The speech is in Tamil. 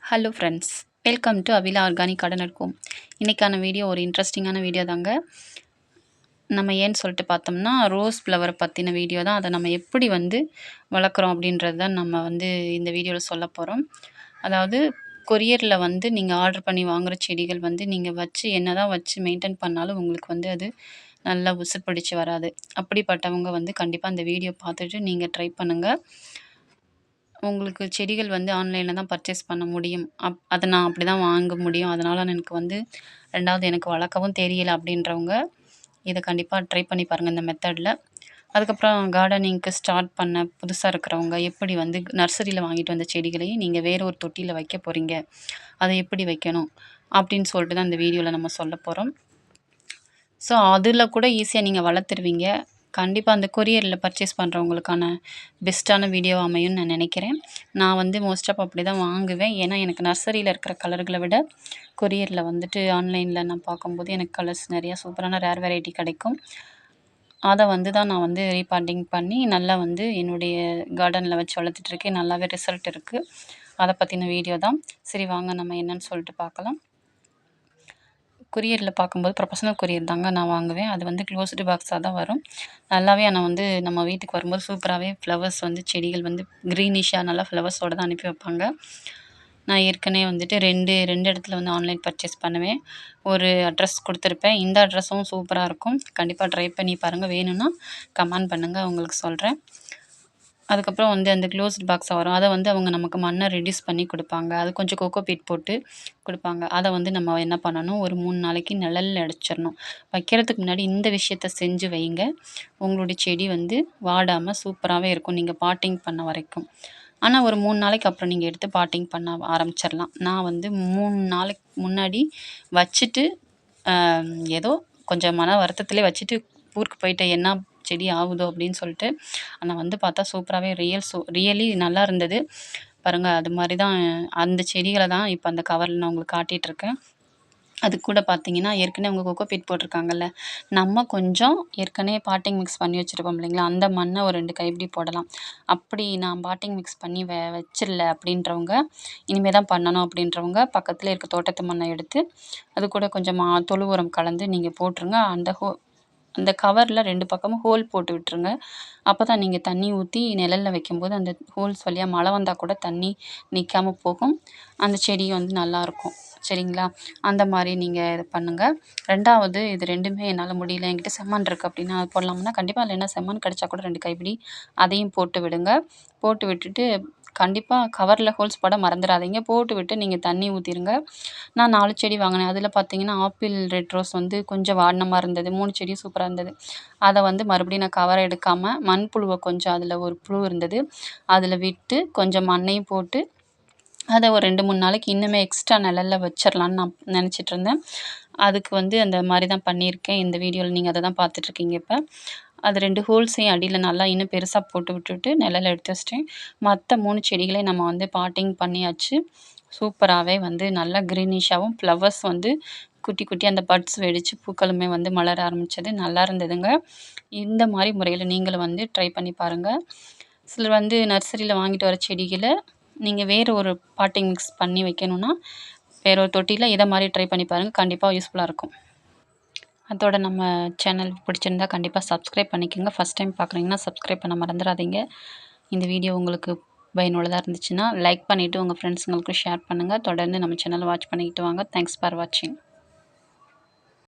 Hello friends, welcome to Avila organic garden at home. இன்றைக்கான வீடியோ ஒரு இன்ட்ரெஸ்டிங்கான வீடியோ தாங்க. நம்ம ஏன்னு சொல்லிட்டு பார்த்தோம்னா, ரோஸ் ஃப்ளவரை பற்றின வீடியோ தான். அதை நம்ம எப்படி வளர்க்குறோம் அப்படின்றது தான் நம்ம இந்த வீடியோவில் சொல்ல போகிறோம். அதாவது கொரியரில் நீங்கள் ஆர்டர் பண்ணி வாங்குகிற செடிகள் நீங்கள் வச்சு என்ன தான் வச்சு மெயின்டைன் பண்ணாலும் உங்களுக்கு அது நல்லா உசுர் பிடிச்சு வராது. அப்படிப்பட்டவங்க கண்டிப்பாக அந்த வீடியோ பார்த்துட்டு நீங்கள் ட்ரை பண்ணுங்கள். உங்களுக்கு செடிகள் ஆன்லைனில் தான் பர்ச்சேஸ் பண்ண முடியும். அதை நான் அப்படி தான் வாங்க முடியும். அதனால் எனக்கு 2வது எனக்கு வளர்க்கவும் தெரியல அப்படின்றவங்க, இதை கண்டிப்பாக ட்ரை பண்ணி பாருங்கள் இந்த மெத்தடில். அதுக்கப்புறம் கார்டனிங்க்கு ஸ்டார்ட் பண்ண புதுசாக இருக்கிறவங்க, எப்படி நர்சரியில் வாங்கிட்டு வந்த செடிகளையும் நீங்கள் வேறு ஒரு தொட்டியில் வைக்க போகிறீங்க, அதை எப்படி வைக்கணும் அப்படின்னு சொல்லிட்டு தான் இந்த வீடியோவில் நம்ம சொல்ல போகிறோம். ஸோ அதில் கூட ஈஸியாக நீங்கள் வளர்த்துருவீங்க. கண்டிப்பாக அந்த கொரியரில் பர்ச்சேஸ் பண்ணுறவங்களுக்கான பெஸ்ட்டான வீடியோ அமையும்னு நான் நினைக்கிறேன். நான் மோஸ்ட் ஆஃப் அப்படி தான் வாங்குவேன். ஏன்னா எனக்கு நர்சரியில் இருக்கிற கலர்களை விட கொரியரில் ஆன்லைனில் நான் பார்க்கும்போது எனக்கு கலர்ஸ் நிறையா சூப்பரான ரேர் வெரைட்டி கிடைக்கும். அதை தான் நான் ரீபாண்டிங் பண்ணி நல்லா என்னுடைய கார்டனில் வச்சு வளர்த்துட்ருக்கேன். நல்லாவே ரிசல்ட் இருக்குது. அதை பற்றின வீடியோ தான். சரி வாங்க நம்ம என்னன்னு சொல்லிட்டு பார்க்கலாம். கொரியரில் பார்க்கும்போது ப்ரொஃபஷனல் கொரியர் தாங்க நான் வாங்குவேன். அது க்ளோஸ்டு பாக்ஸாக தான் வரும். நல்லாவே ஆனால் நம்ம வீட்டுக்கு வரும்போது சூப்பராகவே ஃப்ளவர்ஸ் செடிகள் க்ரீனிஷாக நல்லா ஃப்ளவர்ஸோடு தான் அனுப்பி வைப்பாங்க. நான் ஏற்கனவே 2 இடத்துல ஆன்லைன் பர்ச்சேஸ் பண்ணுவேன். ஒரு அட்ரஸ் கொடுத்துருப்பேன். இந்த அட்ரஸும் சூப்பராக இருக்கும். கண்டிப்பாக ட்ரை பண்ணி பாருங்கள். வேணும்னா கமெண்ட் பண்ணுங்கள், உங்களுக்கு சொல்கிறேன். அதுக்கப்புறம் அந்த க்ளோஸ்டு பாக்ஸாக வரும். அதை அவங்க நமக்கு மண்ணை ரெடியூஸ் பண்ணி கொடுப்பாங்க. அது கொஞ்சம் கோகோ பீட் போட்டு கொடுப்பாங்க. அதை நம்ம என்ன பண்ணணும், ஒரு 3 நாளைக்கு நிழல்ல அடைச்சிடணும். வைக்கிறதுக்கு முன்னாடி இந்த விஷயத்த செஞ்சு வைங்க. உங்களுடைய செடி வாடாமல் சூப்பராகவே இருக்கும், நீங்கள் பாட்டிங் பண்ண வரைக்கும். ஆனால் ஒரு 3 நாளைக்கு அப்புறம் நீங்கள் எடுத்து பாட்டிங் பண்ண ஆரம்பிச்சிடலாம். நான் 3 நாளைக்கு முன்னாடி வச்சுட்டு ஏதோ கொஞ்சம் மன வருத்தத்திலே வச்சுட்டு ஊருக்கு போயிட்டேன். என்ன செடி ஆகுதோ அப்படின்னு சொல்லிட்டு. ஆனால் பார்த்தா சூப்பராகவே ரியலி நல்லா இருந்தது. பாருங்கள், அது மாதிரி தான் அந்த செடிகளை தான் இப்போ அந்த கவரில் நான் உங்களுக்கு காட்டிகிட்ருக்கேன். அது கூட பார்த்தீங்கன்னா, ஏற்கனவே அவங்க கோகோ பீட் போட்டிருக்காங்கல்ல, நம்ம கொஞ்சம் ஏற்கனவே பாட்டிங் மிக்ஸ் பண்ணி வச்சுருப்போம் இல்லைங்களா, அந்த மண்ணை ஒரு 2 கைப்பிடி போடலாம். அப்படி நான் பாட்டிங் மிக்ஸ் பண்ணி வச்சிடல அப்படின்றவங்க, இனிமேல் தான் பண்ணணும் அப்படின்றவங்க, பக்கத்தில் இருக்க தோட்டத்து மண்ணை எடுத்து அது கூட கொஞ்சம் தொழு உரம் கலந்து நீங்கள் போட்டுருங்க. அந்த கவரில் 2 பக்கமும் ஹோல் போட்டு விட்டுருங்க. அப்போ தான் நீங்கள் தண்ணி ஊற்றி நிழல்ல வைக்கும்போது அந்த ஹோல்ஸ் வழியாக மழை வந்தால் கூட தண்ணி நிற்காம போகும். அந்த செடி நல்லாயிருக்கும். சரிங்களா? அந்த மாதிரி நீங்கள் இது பண்ணுங்கள். 2வது, இது 2மே என்னால் முடியல, என்கிட்ட செம்மண் இருக்குது அப்படின்னா அது போடலாம்னா, கண்டிப்பாக இல்லைன்னா செம்மண் கிடைச்சா கூட 2 கைப்பிடி அதையும் போட்டு விடுங்க. போட்டு விட்டுட்டு கண்டிப்பாக கவரில் ஹோல்ஸ் போட மறந்துடாதீங்க. போட்டு விட்டு நீங்கள் தண்ணி ஊற்றிருங்க. நான் 4 செடி வாங்கினேன். அதில் பார்த்தீங்கன்னா, ஆப்பிள் ரெட் ரோஸ் கொஞ்சம் வாடின மாதிரி இருந்தது. 3 செடியும் சூப்பராக இருந்தது. அதை மறுபடியும் நான் கவரை எடுக்காமல் மண்புழுவை கொஞ்சம், அதில் ஒரு புழு இருந்தது, அதில் விட்டு கொஞ்சம் மண்ணையும் போட்டு அதை ஒரு 2, 3 நாளைக்கு இன்னுமே எக்ஸ்ட்ரா நிழல்ல வச்சிடலான்னு நான் நினச்சிட்ருந்தேன். அதுக்கு அந்த மாதிரி தான் பண்ணியிருக்கேன். இந்த வீடியோவில் நீங்கள் அதை தான் பார்த்துட்ருக்கீங்க இப்போ. அது 2 ஹோல்ஸையும் அடியில் நல்லா இன்னும் பெருசாக போட்டு விட்டுட்டு நிழல்ல எடுத்து வச்சிட்டேன். மற்ற 3 செடிகளையும் நம்ம பாட்டிங் பண்ணியாச்சு. சூப்பராகவே நல்லா க்ரீனிஷாகவும் ஃப்ளவர்ஸ் குட்டி குட்டி அந்த பட்ஸ் வெடித்து பூக்களுமே மலர ஆரம்பித்தது. நல்லா இருந்ததுங்க. இந்த மாதிரி முறையில் நீங்களும் ட்ரை பண்ணி பாருங்கள். சிலர் நர்சரியில் வாங்கிட்டு வர செடிகளை நீங்கள் வேறு ஒரு பாட்டிங் மிக்ஸ் பண்ணி வைக்கணுன்னா, வேறு ஒரு தொட்டியில் இதை மாதிரி ட்ரை பண்ணி பாருங்கள். கண்டிப்பாக யூஸ்ஃபுல்லாக இருக்கும். அதோட நம்ம சேனல் பிடிச்சிருந்தா கண்டிப்பாக சப்ஸ்கிரைப் பண்ணிக்கோங்க. ஃபஸ்ட் டைம் பார்க்குறீங்கன்னா சப்ஸ்கிரைப் பண்ண மறந்துடாதீங்க. இந்த வீடியோ உங்களுக்கு பயனுள்ளதாக இருந்துச்சுன்னா லைக் பண்ணிவிட்டு உங்கள் ஃப்ரெண்ட்ஸுங்களுக்கு ஷேர் பண்ணுங்கள். தொடர்ந்து நம்ம சேனலை வாட்ச் பண்ணிக்கிட்டு வாங்க. தேங்க்ஸ் ஃபார் வாட்சிங்.